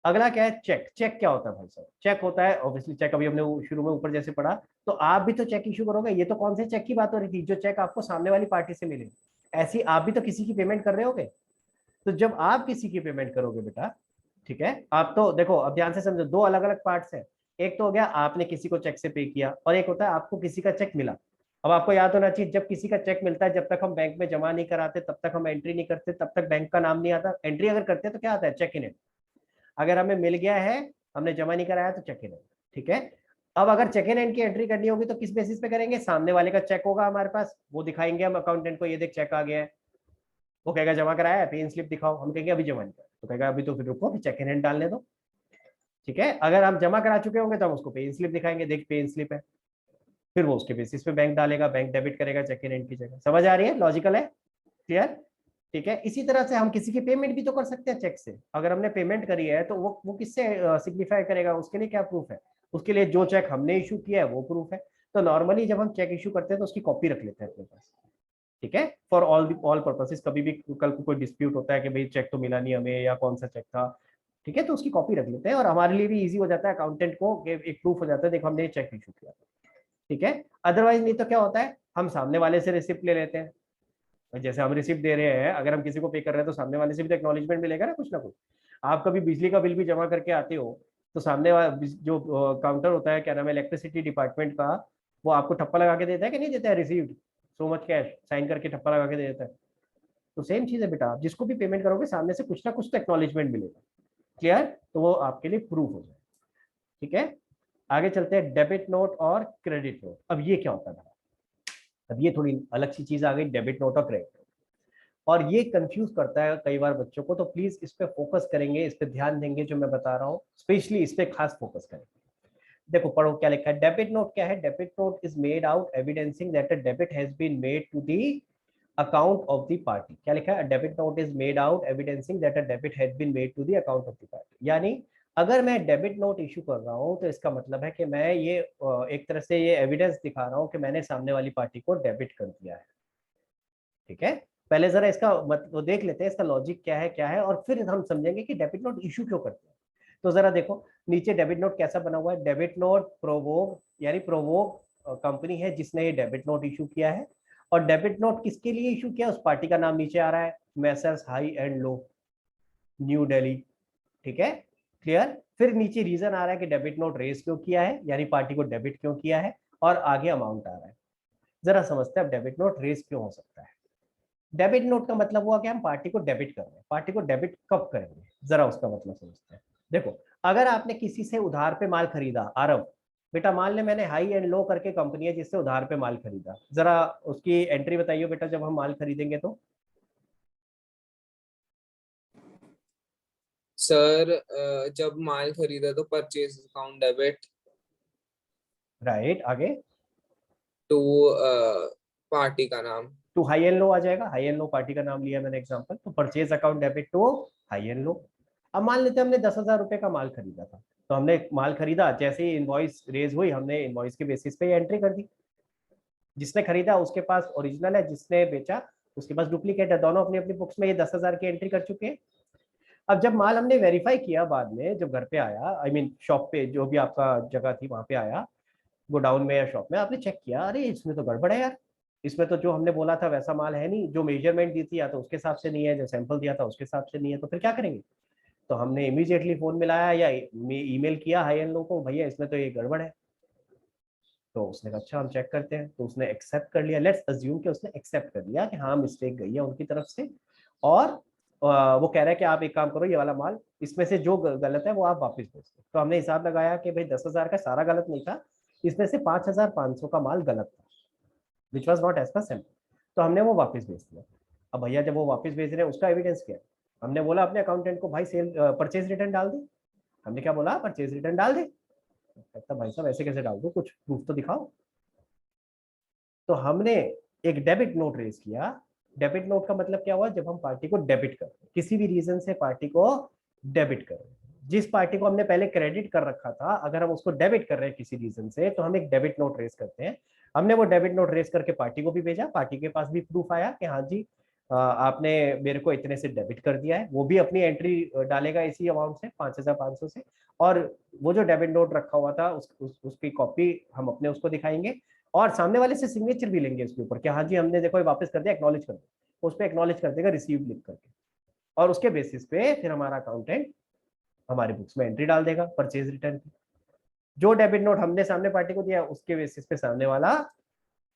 अगला क्या है, चेक। चेक क्या होता है भाई साहब? चेक होता है ऑब्वियसली, चेक अभी हमने शुरू में ऊपर जैसे पढ़ा, तो आप भी तो चेक इशू करोगे। ये तो कौन से चेक की बात हो रही थी, जो चेक आपको सामने वाली पार्टी से मिले, ऐसी आप भी तो किसी की पेमेंट कर रहे होगे। तो जब आप किसी की पेमेंट करोगे बेटा, ठीक है, आप तो देखो अब ध्यान से समझो, दो अलग अलग पार्ट्स हैं। एक तो हो गया आपने किसी को चेक से पे किया, और एक होता है आपको किसी का चेक मिला। अब आपको याद होना चाहिए, जब किसी का चेक मिलता है, जब तक हम बैंक में जमा नहीं कराते, तब तक हम एंट्री नहीं करते, तब तक बैंक का नाम नहीं आता। एंट्री अगर करते हैं तो क्या आता है, चेक इन। अगर हमें मिल गया है, हमने जमा नहीं कराया तो चेक इन। ठीक है? अब अगर चेक इन एंड की एंट्री करनी होगी तो किस बेसिस पे करेंगे? सामने वाले का चेक होगा हमारे पास, वो दिखाएंगे हम अकाउंटेंट को, ये देख चेक आ गया है। वो कहेगा जमा कराया है, पे इन स्लिप दिखाओ, हम कहेंगे अभी जमा नहीं कराया, तो कहेगा अभी तो फिर रुको, चेक इन हैंड डालने दो। ठीक है? अगर हम जमा करा चुके होंगे तो हम उसको पे इन स्लिप दिखाएंगे, देख पे इन स्लिप है, फिर वो उसके बेसिस पे बैंक डालेगा, बैंक डेबिट करेगा चेक इन हैंड की जगह। समझ आ रही है? लॉजिकल है? क्लियर? ठीक है। इसी तरह से हम किसी की पेमेंट भी तो कर सकते हैं चेक से। अगर हमने पेमेंट करी है तो वो किससे सिग्निफाई करेगा, उसके लिए क्या प्रूफ है? उसके लिए जो चेक हमने इशू किया है वो प्रूफ है। तो नॉर्मली जब हम चेक इशू करते हैं तो उसकी कॉपी रख लेते हैं अपने पास, ठीक है, फॉर ऑल पर्पसेस। कभी भी कल को कोई डिस्प्यूट होता है कि भाई चेक तो मिला नहीं हमें, या कौन सा चेक था, ठीक है, तो उसकी कॉपी रख लेते हैं और हमारे लिए भी इजी हो जाता है, अकाउंटेंट को एक प्रूफ हो जाता है, देखो हमने चेक इशू किया, ठीक है। अदरवाइज नहीं तो क्या होता है, हम सामने वाले से रिसिप्ट ले लेते हैं। जैसे हम रिसिप्ट दे रहे हैं, अगर हम किसी को पे कर रहे हैं तो सामने वाले से भी तो एक्नॉलेजमेंट मिलेगा ना कुछ ना कुछ। आप कभी बिजली का बिल भी जमा करके आते हो तो सामने जो काउंटर होता है, क्या नाम है, इलेक्ट्रिसिटी डिपार्टमेंट का, वो आपको ठप्पा लगा के देता है कि नहीं देता है, received so much cash, sign करके ठप्पा लगा के दे देता है। तो सेम चीज है बेटा, आप जिसको भी पेमेंट करोगे सामने से कुछ ना कुछ तो एक्नॉलेजमेंट मिलेगा। क्लियर? तो वो आपके लिए प्रूफ हो जाए। ठीक है? आगे चलते हैं, डेबिट नोट और क्रेडिट नोट। अब ये क्या होता है? अब ये थोड़ी अलग सी चीज आ गई, डेबिट नोट और क्रेडिट नोट, और ये कंफ्यूज करता है कई बार बच्चों को। तो प्लीज इस पे फोकस करेंगे, इस पे ध्यान देंगे, जो मैं बता रहा हूँ स्पेशली इस पे खास फोकस करेंगे। देखो पढ़ो क्या लिखा है। डेबिट नोट क्या है? Debit note is made out evidencing that a debit has been made to the account of the party. क्या लिखा है? Debit note is made out evidencing that a debit has been made to the account of the party. यानी अगर मैं debit note issue कर रहा हूं तो इसका मतलब है कि मैं ये एक तरह से ये एविडेंस दिखा रहा हूं कि मैंने सामने वाली पार्टी को डेबिट कर दिया है। ठीक है? पहले जरा इसका मतलब देख लेते हैं, इसका लॉजिक क्या है और फिर हम समझेंगे कि डेबिट नोट इशू क्यों करते हैं। तो जरा देखो नीचे डेबिट नोट कैसा बना हुआ है, डेबिट नोट प्रोवोग, यानी प्रोवोग कंपनी है जिसने ये डेबिट नोट इशू किया है। और डेबिट नोट किसके लिए इशू किया, उस पार्टी का नाम नीचे आ रहा है, Messrs high and low new Delhi. ठीक है, क्लियर। फिर नीचे रीजन आ रहा है कि डेबिट नोट रेज क्यों किया है, यानी पार्टी को डेबिट क्यों किया है, और आगे अमाउंट आ रहा है। जरा समझते हैं अब डेबिट नोट रेज क्यों हो सकता है। डेबिट नोट का मतलब हुआ कि हम पार्टी को डेबिट कर रहे हैं। पार्टी को डेबिट कब करेंगे, जरा उसका मतलब समझते हैं। देखो, अगर आपने किसी से उधार पे माल खरीदा, आरव बेटा मान ले मैंने हाई एंड लो करके कंपनी है जिससे उधार पे माल खरीदा, जरा उसकी एंट्री बताइए बेटा जब हम माल खरीदेंगे तो। सर जब माल खरीदा तो परचेज अकाउंट डेबिट राइट, आगे टू पार्टी का नाम। टू हाई एंड लो आ जाएगा, हाई एंड लो पार्टी का नाम लिया मैंने एग्जांपल, तो purchase account debit to high and low. अब मान लेते हैं हमने 10,000 रुपए का माल खरीदा था, तो हमने माल खरीदा, जैसे ही इनवॉइस रेज हुई हमने इनवॉइस के बेसिस पे एंट्री कर दी। जिसने खरीदा उसके पास ओरिजिनल है, जिसने बेचा उसके पास डुप्लीकेट है, दोनों अपनी अपनी बुक्स में ये 10,000 की एंट्री कर चुके हैं। अब जब माल हमने वेरीफाई किया बाद में, जब घर पे आया, आई मीन शॉप पे जो भी आपका जगह थी वहां पे आया, गोडाउन में या शॉप में, आपने चेक किया, अरे इसमें तो गड़बड़ है यार, इसमें तो जो हमने बोला था वैसा माल है नहीं, जो मेजरमेंट दी थी या तो उसके हिसाब से नहीं है, जो सैंपल दिया था उसके हिसाब से नहीं है, तो फिर क्या करेंगे। तो हमने इमीडिएटली फोन मिलाया या ईमेल किया हाई एंड लो को, भैया इसमें तो ये गड़बड़ है। तो उसने कहा अच्छा हम चेक करते हैं, तो उसने एक्सेप्ट कर लिया, लेट्स अज्यूम कि उसने एक्सेप्ट कर लिया कि हाँ मिस्टेक गई है उनकी तरफ से, और वो कह रहा है कि आप एक काम करो, ये वाला माल इसमें से जो गलत है वो आप वापस भेज दो। तो हमने हिसाब लगाया कि भाई 10,000 का सारा गलत नहीं था, इसमें से 5,500 का माल गलत था, which was not as per sample, तो हमने वो वापस भेज दिया। अब भैया जब वो वापस भेज रहे हैं उसका एविडेंस क्या है, हमने बोला अपने अकाउंटेंट को भाई सेल परचेज रिटर्न डाल दे। हमने क्या बोला, परचेज रिटर्न डाल दे। कहता भाई साहब ऐसे कैसे डाल दो, कुछ प्रूफ तो दिखाओ। तो हमने एक डेबिट नोट रेज किया। डेबिट नोट का मतलब क्या हुआ, जब हम पार्टी को डेबिट कर रहे हैं, किसी भी रीजन से पार्टी को डेबिट कर रहे हैं, जिस पार्टी को हमने पहले क्रेडिट कर रखा था, अगर हम उसको डेबिट कर रहे हैं किसी रीजन से, तो हम एक डेबिट नोट रेज करते हैं। हमने वो डेबिट नोट रेज करके पार्टी को भी भेजा, पार्टी के पास भी प्रूफ आया कि हाँ जी आपने मेरे को इतने से डेबिट कर दिया है, वो भी अपनी एंट्री डालेगा इसी अमाउंट से 5,500 से, और वो जो डेबिट नोट रखा हुआ था उसकी कॉपी हम अपने उसको दिखाएंगे, और सामने वाले से सिग्नेचर भी लेंगे उसके ऊपर कि हाँ जी हमने देखो वापस कर दिया, एक्नॉलेज कर दिया, उस पर एक्नॉलेज कर देगा रिसीव लिख करके, और उसके बेसिस पे फिर हमारा अकाउंटेंट हमारे बुक्स में एंट्री डाल देगा परचेज रिटर्न की। जो डेबिट नोट हमने सामने पार्टी को दिया उसके बेसिस पे सामने वाला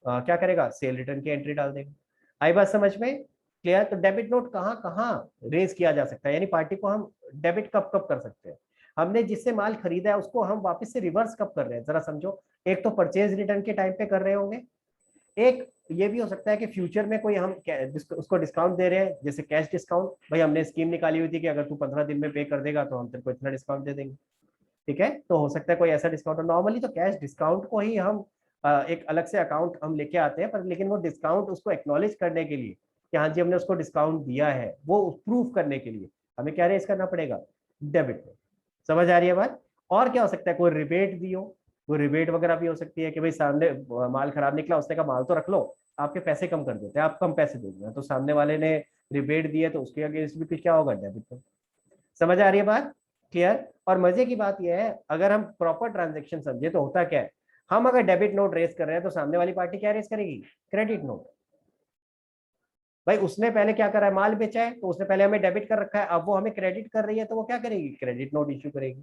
क्या करेगा, सेल रिटर्न की एंट्री डाल देगा। आई बात समझ में, क्लियर। तो डेबिट नोट कहाँ कहाँ रेज किया जा सकता है, यानी पार्टी को हम डेबिट कब कब कर सकते हैं, हमने जिससे माल खरीदा है उसको हम वापस से रिवर्स कब कर रहे हैं, जरा समझो। एक तो परचेज रिटर्न के टाइम पे कर रहे होंगे, एक ये भी हो सकता है कि फ्यूचर में कोई हम उसको डिस्काउंट दे रहे हैं, जैसे कैश डिस्काउंट, भाई हमने स्कीम निकाली हुई थी कि अगर तू 15 दिन में पे कर देगा तो हम तेरे को इतना डिस्काउंट दे देंगे, ठीक है। तो हो सकता है कोई ऐसा डिस्काउंट, नॉर्मली तो कैश डिस्काउंट को ही हम एक अलग से अकाउंट हम लेके आते हैं, पर लेकिन वो डिस्काउंट उसको एक्नॉलेज करने के लिए कि हाँ जी हमने उसको डिस्काउंट दिया है, वो प्रूफ करने के लिए हमें क्या रेज करना पड़ेगा, डेबिट में। समझ आ रही है बात। और क्या हो सकता है, कोई रिबेट दी हो, वो रिबेट वगैरह भी हो सकती है कि भाई सामने माल खराब निकला, उसने कहा माल तो रख लो, आपके पैसे कम कर देते हैं, आप कम पैसे दे देंगे, तो सामने वाले ने रिबेट दिए तो उसके अगेंस्ट भी कुछ क्या होगा, डेबिट में। समझ आ रही है बात, क्लियर। और मजे की बात यह है, अगर हम प्रॉपर ट्रांजेक्शन समझे तो होता क्या है, हम अगर डेबिट नोट रेज कर रहे हैं तो सामने वाली पार्टी क्या रेज करेगी, क्रेडिट नोट। भाई उसने पहले क्या करा है, माल बेचा है, तो उसने पहले हमें डेबिट कर रखा है, अब वो हमें क्रेडिट कर रही है तो वो क्या करेगी, क्रेडिट नोट इश्यू करेगी।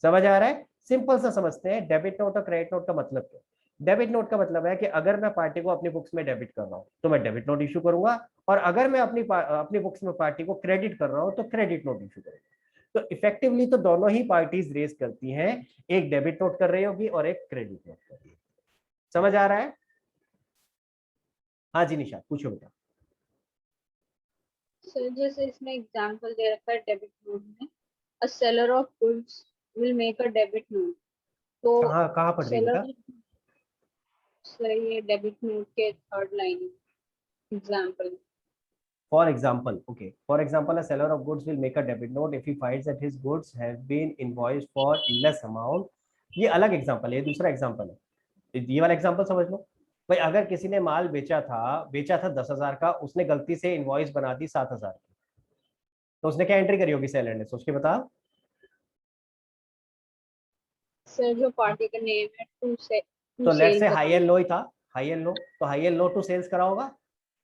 समझ आ रहा है, सिंपल सा समझते हैं डेबिट नोट और क्रेडिट नोट का मतलब क्या। डेबिट नोट का मतलब है कि अगर मैं पार्टी को अपनी बुक्स में डेबिट कर रहा हूं तो मैं डेबिट नोट इशू करूंगा, और अगर मैं अपनी बुक्स में पार्टी को क्रेडिट कर रहा हूं तो क्रेडिट नोट इशू करूंगा। तो इफेक्टिवली तो दोनों ही पार्टीज रेज करती हैं, एक डेबिट नोट कर रही होगी और एक क्रेडिट नोट कर रही है। समझ आ रहा है। हाँ जी निशा पूछो बेटा। सर जैसे इसमें एग्जांपल दे रखा है डेबिट नोट में, a seller of goods will make a debit note, तो कहाँ कहाँ पढ़ रही है बेटा। सेलर, सर ये डेबिट नोट के third line example. For example, okay. For example, a seller of goods will make a debit note if he finds that his goods have been invoiced for less amount. ये अलग example है, दूसरा example है। ये वाला example समझ लो। भाई अगर किसी ने माल बेचा था 10,000 का, उसने गलती से इनवॉइस बना दी 7,000 की, तो उसने क्या एंट्री करी होगी सेलर ने, सोच के बता। सर जो पार्टी का नेम है टू से तो लेट्स से हाई एंड लो ही था, हाई एंड लो, तो high and low to sales करा होगा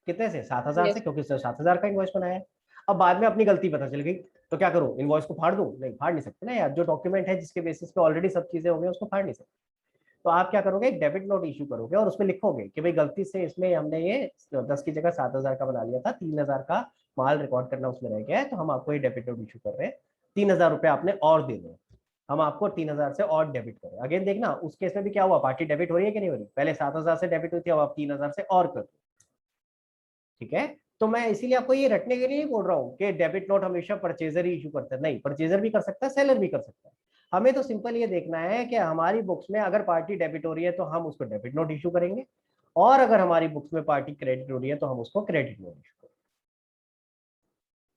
कितने से, 7,000 से, Yes. क्योंकि सर 7,000 का इनवॉइस बनाया है। अब बाद में अपनी गलती पता चल गई तो क्या करूं, इनवॉइस को फाड़ दूं? नहीं, फाड़ नहीं सकते ना यार, जो डॉक्यूमेंट है जिसके बेसिस पे ऑलरेडी सब चीजें हो गई उसको फाड़ नहीं सकते। तो आप क्या करोगे, एक डेबिट नोट इशू करोगे और उसमें लिखोगे कि भाई गलती से इसमें हमने ये 10 की जगह 7,000 का बना लिया था, 3,000 का माल रिकॉर्ड करना उसमें रह गया है, तो हम आपको ये डेबिट नोट इशू कर रहे हैं, 3,000 रुपये आपने और दे दो, हम आपको 3,000 से और डेबिट करें। अगेन देखना उस केस में भी क्या हुआ, पार्टी डेबिट हो रही है कि नहीं हो रही, पहले 7,000 से डेबिट हुई थी, अब आप 3,000 से और कर दो। ठीक है, तो मैं इसीलिए आपको ये रटने के लिए नहीं बोल रहा हूँ कि डेबिट नोट हमेशा परचेजर ही इशू करता है, नहीं, परचेजर भी कर सकता है, सेलर भी कर सकता है। हमें तो सिंपल ये देखना है कि हमारी बुक्स में अगर पार्टी डेबिट हो रही है तो हम उसको डेबिट नोट इशू करेंगे, और अगर हमारी बुक्स में पार्टी क्रेडिट हो रही है तो हम उसको क्रेडिट नोट इशू करेंगे।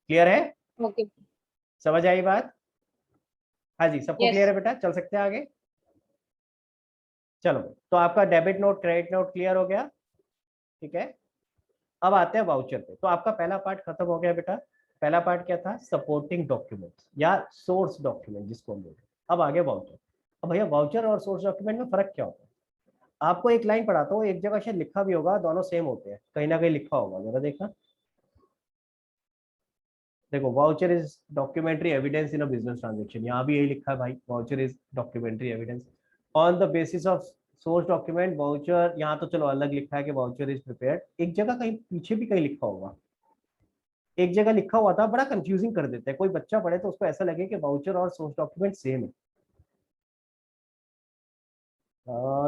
क्लियर है? ओके समझ आई बात? हाँ जी, सबको Yes. क्लियर है बेटा, चल सकते हैं आगे? चलो, तो आपका debit note credit note clear हो गया। ठीक है, अब आते हैं वाउचर पे। तो आपका पहला पार्ट खत्म हो गया बेटा। पहला पार्ट क्या था, सपोर्टिंग डॉक्यूमेंट्स या सोर्स डॉक्यूमेंट जिसको हम बोलते हैं। अब आगे वाउचर। अब भैया वाउचर और सोर्स डॉक्यूमेंट में फर्क क्या होता है? आपको एक लाइन पढ़ाता हूँ, एक जगह शायद लिखा भी होगा, दोनों सेम होते हैं, कहीं ना कहीं लिखा होगा, जरा देखना। देखो, voucher is documentary evidence in a business transaction, यहाँ भी यही लिखा है भाई, voucher is documentary evidence on the basis of source document. Voucher यहाँ तो चलो अलग लिखा है कि वाउचर इज प्रिपेयर्ड, एक जगह कहीं पीछे भी कहीं लिखा होगा, एक जगह लिखा हुआ था, बड़ा कंफ्यूजिंग कर देते हैं, कोई बच्चा पढ़े तो उसको ऐसा लगे कि वाउचर और सोर्स डॉक्यूमेंट सेम है।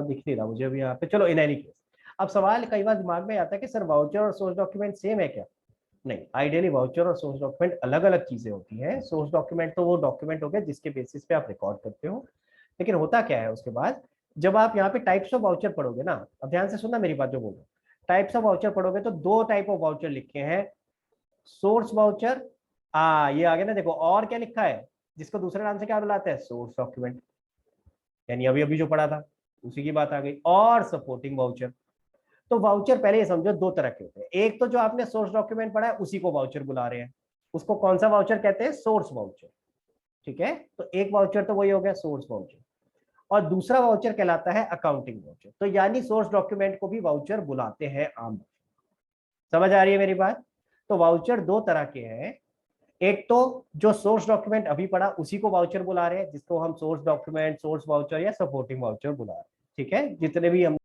दिख नहीं रहा मुझे अभी यहाँ पे, चलो इन एनी केस। अब सवाल कई बार दिमाग में आता है कि सर वाउचर और सोर्स डॉक्यूमेंट सेम है क्या? नहीं, आइडियली वाउचर और सोर्स डॉक्यूमेंट अलग अलग चीजें होती हैं। सोर्स डॉक्यूमेंट तो वो डॉक्यूमेंट हो गया जिसके बेसिस पे आप रिकॉर्ड करते हो, लेकिन होता क्या है उसके बाद, जब आप यहाँ पे टाइप्स ऑफ वाउचर पढ़ोगे ना, अब ध्यान से सुनना मेरी बात जो बोल रहा हूँ, टाइप्स ऑफ वाउचर पढ़ोगे तो दो टाइप ऑफ वाउचर लिखे हैं, सोर्स वाउचर, ये आगे ना देखो, और क्या लिखा है जिसको दूसरे नाम से क्या बुलाते हैं, सोर्स डॉक्यूमेंट, यानी अभी अभी जो पढ़ा था उसी की बात आ गई, और सपोर्टिंग वाउचर। तो वाउचर पहले ये समझो दो तरह के होते हैं, एक तो जो आपने सोर्स डॉक्यूमेंट पढ़ा है उसी को वाउचर बुला रहे हैं, उसको कौन सा वाउचर कहते हैं, सोर्स वाउचर। ठीक है, तो एक वाउचर तो वही हो गया सोर्स वाउचर, और दूसरा वाउचर कहलाता है अकाउंटिंग वाउचर। तो यानी सोर्स डॉक्यूमेंट को भी वाउचर बुलाते हैं आम। समझ आ रही है मेरी बात? तो वाउचर दो तरह के हैं, एक तो जो सोर्स डॉक्यूमेंट अभी पढ़ा उसी को वाउचर बुला रहे हैं, जिसको हम सोर्स डॉक्यूमेंट, सोर्स वाउचर या सपोर्टिंग वाउचर बुला रहे हैं। ठीक है, जितने भी हम